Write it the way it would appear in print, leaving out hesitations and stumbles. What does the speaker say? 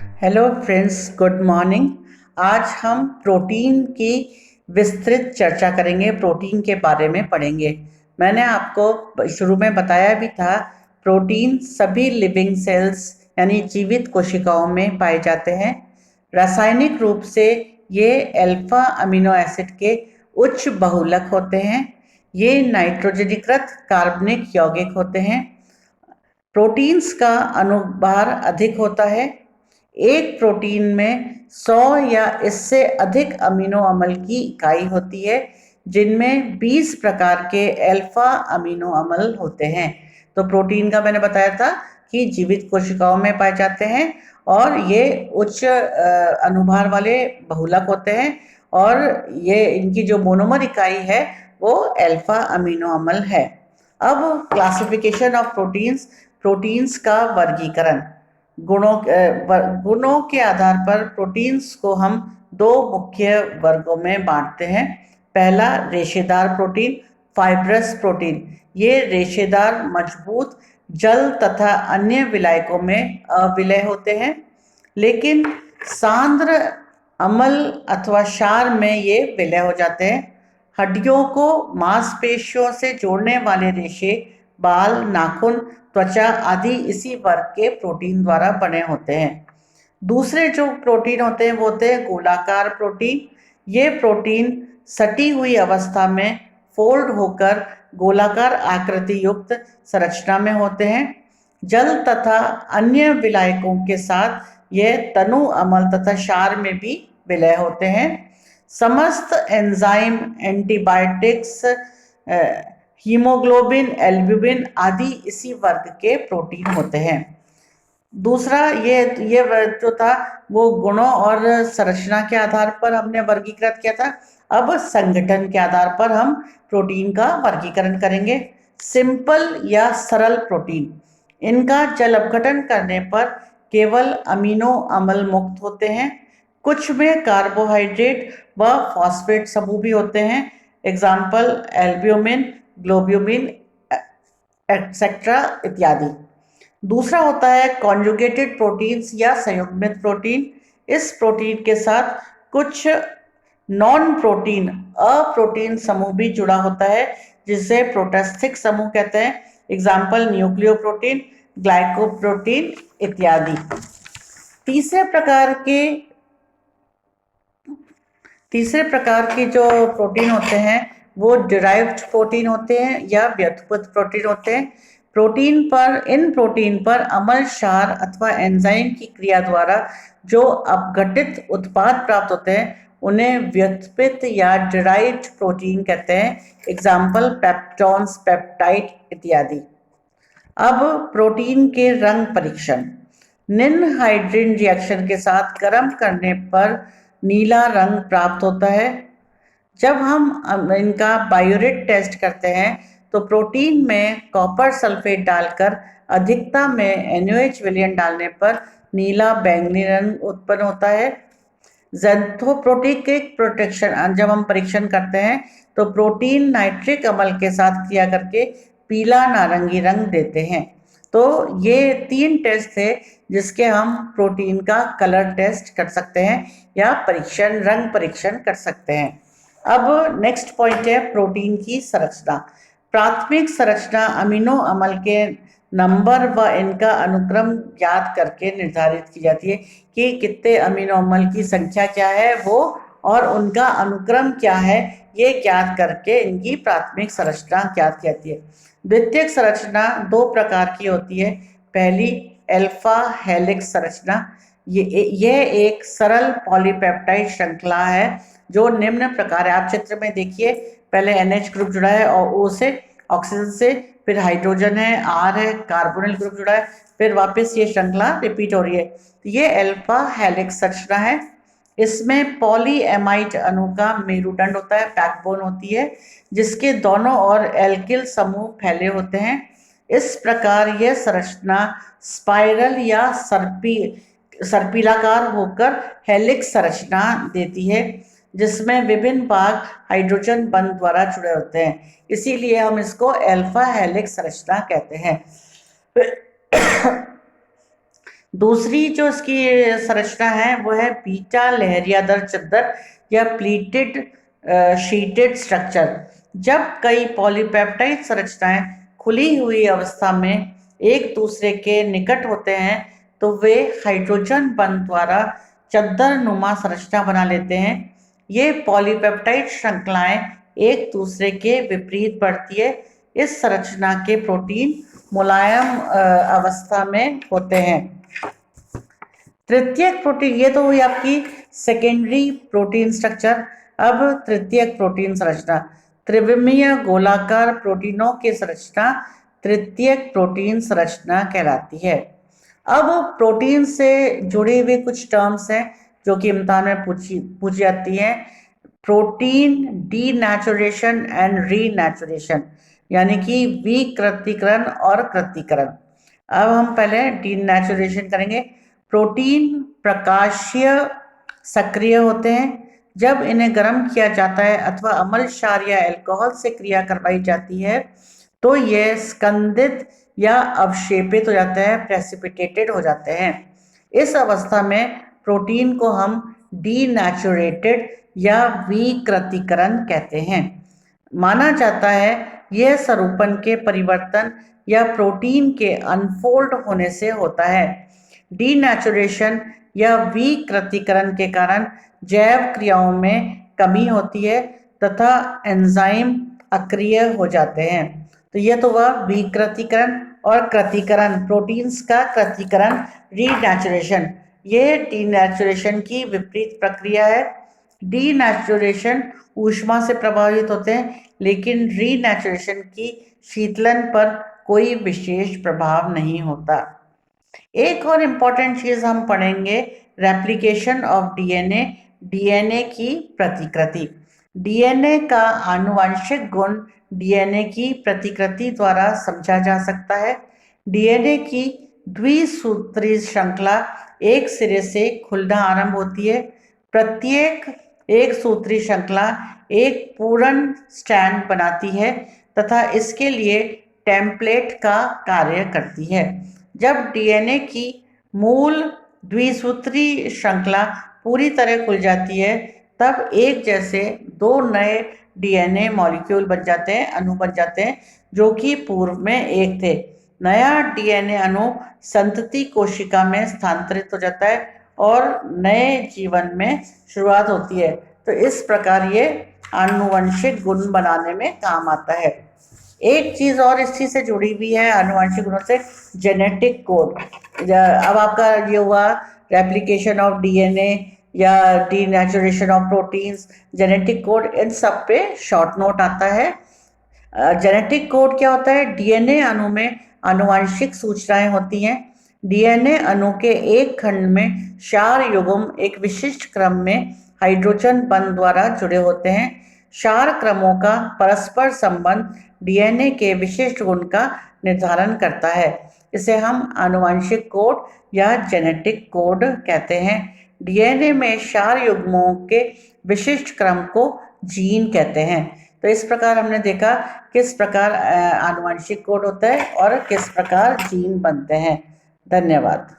Hello friends, good morning. आज हम protein की विस्तृत चर्चा करेंगे, प्रोटीन के बारे में पढ़ेंगे। मैंने आपको शुरू में बताया भी था, प्रोटीन सभी लिविंग सेल्स यानी जीवित कोशिकाओं में पाए जाते हैं। रासायनिक रूप से ये अल्फा अमीनो एसिड के उच्च बहुलक होते हैं। ये नाइट्रोजनीकृत कार्बनिक यौगिक होते हैं। प्रोटीन्स का अनुभार अधिक होता है। एक प्रोटीन में 100 या इससे अधिक अमीनो अम्ल की इकाई होती है, जिनमें 20 प्रकार के अल्फा अमीनो अम्ल होते हैं। तो प्रोटीन का मैंने बताया था कि जीवित कोशिकाओं में पाए जाते हैं और ये उच्च अनुभार वाले बहुलक होते हैं, और ये इनकी जो मोनोमर इकाई है वो अल्फा अमीनो अम्ल है। अब क्लासिफिकेशन ऑफ प्रोटीन्स, प्रोटीन्स का वर्गीकरण। गुणों के आधार पर प्रोटीन्स को हम दो मुख्य वर्गों में बांटते हैं। पहला रेशेदार प्रोटीन, फाइब्रस प्रोटीन। ये रेशेदार, मजबूत, जल तथा अन्य विलायकों में अविलय होते हैं, लेकिन सांद्र अम्ल अथवा क्षार में ये विलय हो जाते हैं। हड्डियों को मांसपेशियों से जोड़ने वाले रेशे, बाल, नाखून, त्वचा आदि इसी वर्ग के प्रोटीन द्वारा बने होते हैं। दूसरे जो प्रोटीन होते हैं वो होते हैं गोलाकार प्रोटीन। ये प्रोटीन सटी हुई अवस्था में फोल्ड होकर गोलाकार आकृति युक्त संरचना में होते हैं। जल तथा अन्य विलायकों के साथ ये तनु अम्ल तथा क्षार में भी विलय होते हैं। समस्त एंजाइम, एंटीबायोटिक्स, हीमोग्लोबिन, एल्ब्यूमिन आदि इसी वर्ग के प्रोटीन होते हैं। दूसरा ये जो था वो गुणों और संरचना के आधार पर हमने वर्गीकृत किया था। अब संगठन के आधार पर हम प्रोटीन का वर्गीकरण करेंगे। सिंपल या सरल प्रोटीन, इनका जल अपघटन करने पर केवल अमीनो अम्ल मुक्त होते हैं। कुछ में कार्बोहाइड्रेट व फॉस्फेट समूह भी होते हैं। एग्जाम्पल एल्ब्यूमिन, ग्लोब्यूमिन एक्सेट्रा इत्यादि। दूसरा होता है कॉन्जुगेटेड प्रोटीन्स या संयुग्मित प्रोटीन। इस प्रोटीन के साथ कुछ नॉन प्रोटीन, अप्रोटीन समूह भी जुड़ा होता है, जिसे प्रोटेस्टिक समूह कहते हैं। एग्जाम्पल न्यूक्लियोप्रोटीन, ग्लाइकोप्रोटीन इत्यादि। तीसरे प्रकार के जो प्रोटीन होते हैं वो डिराइव्ड प्रोटीन होते हैं या व्युत्पन्न प्रोटीन होते हैं। इन प्रोटीन पर अम्ल, क्षार अथवा एंजाइम की क्रिया द्वारा जो अपघटित उत्पाद प्राप्त होते हैं उन्हें व्युत्पन्न या डिराइव्ड प्रोटीन कहते हैं। एग्जाम्पल पेप्टोन्स, पेप्टाइड इत्यादि। अब प्रोटीन के रंग परीक्षण। निम्न हाइड्रोजन रिएक्शन के साथ गर्म करने पर नीला रंग प्राप्त होता है। जब हम इनका बायोरेट टेस्ट करते हैं तो प्रोटीन में कॉपर सल्फेट डालकर अधिकता में NaOH विलयन डालने पर नीला बैंगनी रंग उत्पन्न होता है। ज़ैंथोप्रोटीक प्रोटेक्शन, जब हम परीक्षण करते हैं तो प्रोटीन नाइट्रिक अम्ल के साथ क्रिया करके पीला नारंगी रंग देते हैं। तो ये 3 टेस्ट थे जिसके हम प्रोटीन का कलर टेस्ट कर सकते हैं या रंग परीक्षण कर सकते हैं। अब नेक्स्ट पॉइंट है प्रोटीन की संरचना। प्राथमिक संरचना अमीनो अम्ल के नंबर व इनका अनुक्रम ज्ञात करके निर्धारित की जाती है कि कितने अमीनो अम्ल की संख्या क्या है वो, और उनका अनुक्रम क्या है, ये ज्ञात करके इनकी प्राथमिक संरचना ज्ञात की जाती है। द्वितीयक संरचना 2 प्रकार की होती है। पहली अल्फा हेलिक्स संरचना। यह एक सरल पॉलीपेप्टाइड श्रृंखला है जो निम्न प्रकार है। आप चित्र में देखिए, पहले NH ग्रुप जुड़ा है और O से, ऑक्सीजन से, फिर हाइड्रोजन है, R है, कार्बोनिल ग्रुप जुड़ा है, फिर वापस ये श्रृंखला रिपीट हो रही है। ये अल्फा हेलिक्स संरचना है। इसमें पॉलीएमाइड अणु का मेरुदंड होता है, बैकबोन होती है, जिसके दोनों ओर एल्किल समूह फैले होते हैं। इस प्रकार यह संरचना स्पाइरल या सर्पिलाकार होकर हेलिक्स संरचना देती है, जिसमें विभिन्न भाग हाइड्रोजन बंध द्वारा जुड़े होते हैं। इसीलिए हम इसको अल्फा हेलिक्स संरचना कहते हैं। दूसरी जो इसकी संरचना है वो है बीटा लहरियादर चद्दर या प्लीटेड शीटेड स्ट्रक्चर। जब कई पॉलीपेप्टाइड संरचनाएं खुली हुई अवस्था में एक दूसरे के निकट होते हैं तो वे हाइड्रोजन बंध द्वारा चद्दर नुमा संरचना बना लेते हैं। ये पॉलीपेप्टाइड श्रृंखलाएं एक दूसरे के विपरीत बढ़ती है। इस संरचना के प्रोटीन मुलायम अवस्था में होते हैं। तृतीयक प्रोटीन, ये तो हुई आपकी सेकेंडरी प्रोटीन स्ट्रक्चर। अब तृतीयक प्रोटीन संरचना, त्रिविमीय गोलाकार प्रोटीनों की संरचना तृतीयक प्रोटीन संरचना कहलाती है। अब प्रोटीन से जुड़े हुए कुछ टर्म्स हैं जो कि इम्तिहान में पूछी जाती हैं। प्रोटीन डीनेचुरेशन एंड रीनेचुरेशन, यानी कि विकृतीकरण और कृतीकरण। अब हम पहले डीनेचुरेशन करेंगे। प्रोटीन प्रकाशीय सक्रिय होते हैं। जब इन्हें गर्म किया जाता है अथवा अम्ल क्षार या अल्कोहल से क्रिया करवाई जाती है तो ये स्कंदित या अवक्षेपित हो जाते हैं, प्रेसिपिटेटेड हो जाते हैं। इस अवस्था में प्रोटीन को हम डीनेचुरेटेड या विकृतीकरण कहते हैं। माना जाता है यह स्वरूपन के परिवर्तन या प्रोटीन के अनफोल्ड होने से होता है। डीनेचुरेशन या विकृतीकरण के कारण जैव क्रियाओं में कमी होती है तथा एंजाइम अक्रिय हो जाते हैं। तो यह तो हुआ विकृतीकरण और कृतीकरण, प्रोटीन्स का कृतीकरण, रीनेचुरेशन। ये डीनेचुरेशन की विपरीत प्रक्रिया है। डीनेचुरेशन ऊष्मा से प्रभावित होते हैं लेकिन रीनेचुरेशन की शीतलन पर कोई विशेष प्रभाव नहीं होता। एक और इम्पॉर्टेंट चीज हम पढ़ेंगे, रेप्लिकेशन ऑफ डीएनए, डीएनए की प्रतिकृति। डीएनए का आनुवंशिक गुण डीएनए की प्रतिकृति द्वारा समझा जा सकता है। डीएनए की द्विसूत्री श्रृंखला एक सिरे से खुलना आरंभ होती है। प्रत्येक एक सूत्री श्रृंखला एक पूर्ण स्ट्रैंड बनाती है तथा इसके लिए टेम्पलेट का कार्य करती है। जब डीएनए की मूल द्विसूत्री श्रृंखला पूरी तरह खुल जाती है तब एक जैसे दो नए डीएनए मॉलिक्यूल बन जाते हैं, अणु बन जाते हैं, जो कि पूर्व में एक थे। नया डीएनए अणु संतति कोशिका में स्थानांतरित हो जाता है और नए जीवन में शुरुआत होती है। तो इस प्रकार ये आनुवंशिक गुण बनाने में काम आता है। एक चीज और इस चीज से जुड़ी हुई है आनुवंशिक गुणों से, जेनेटिक कोड। अब आपका ये हुआ रेप्लिकेशन ऑफ डीएनए या denaturation of proteins, genetic code, इन सब पे शॉर्ट नोट आता है। जेनेटिक कोड क्या होता है? डीएनए अणु में आनुवंशिक सूचनाएं होती हैं। डीएनए अणु के एक खंड में क्षार युग्म एक विशिष्ट क्रम में हाइड्रोजन बंध द्वारा जुड़े होते हैं। क्षार क्रमों का परस्पर संबंध डीएनए के विशिष्ट गुण का निर्धारण करता है। इसे हम आनुवंशिक कोड या जेनेटिक कोड कहते हैं। डीएनए में क्षार युग्मों के विशिष्ट क्रम को जीन कहते हैं। तो इस प्रकार हमने देखा किस प्रकार आनुवंशिक कोड होता है और किस प्रकार जीन बनते हैं। धन्यवाद।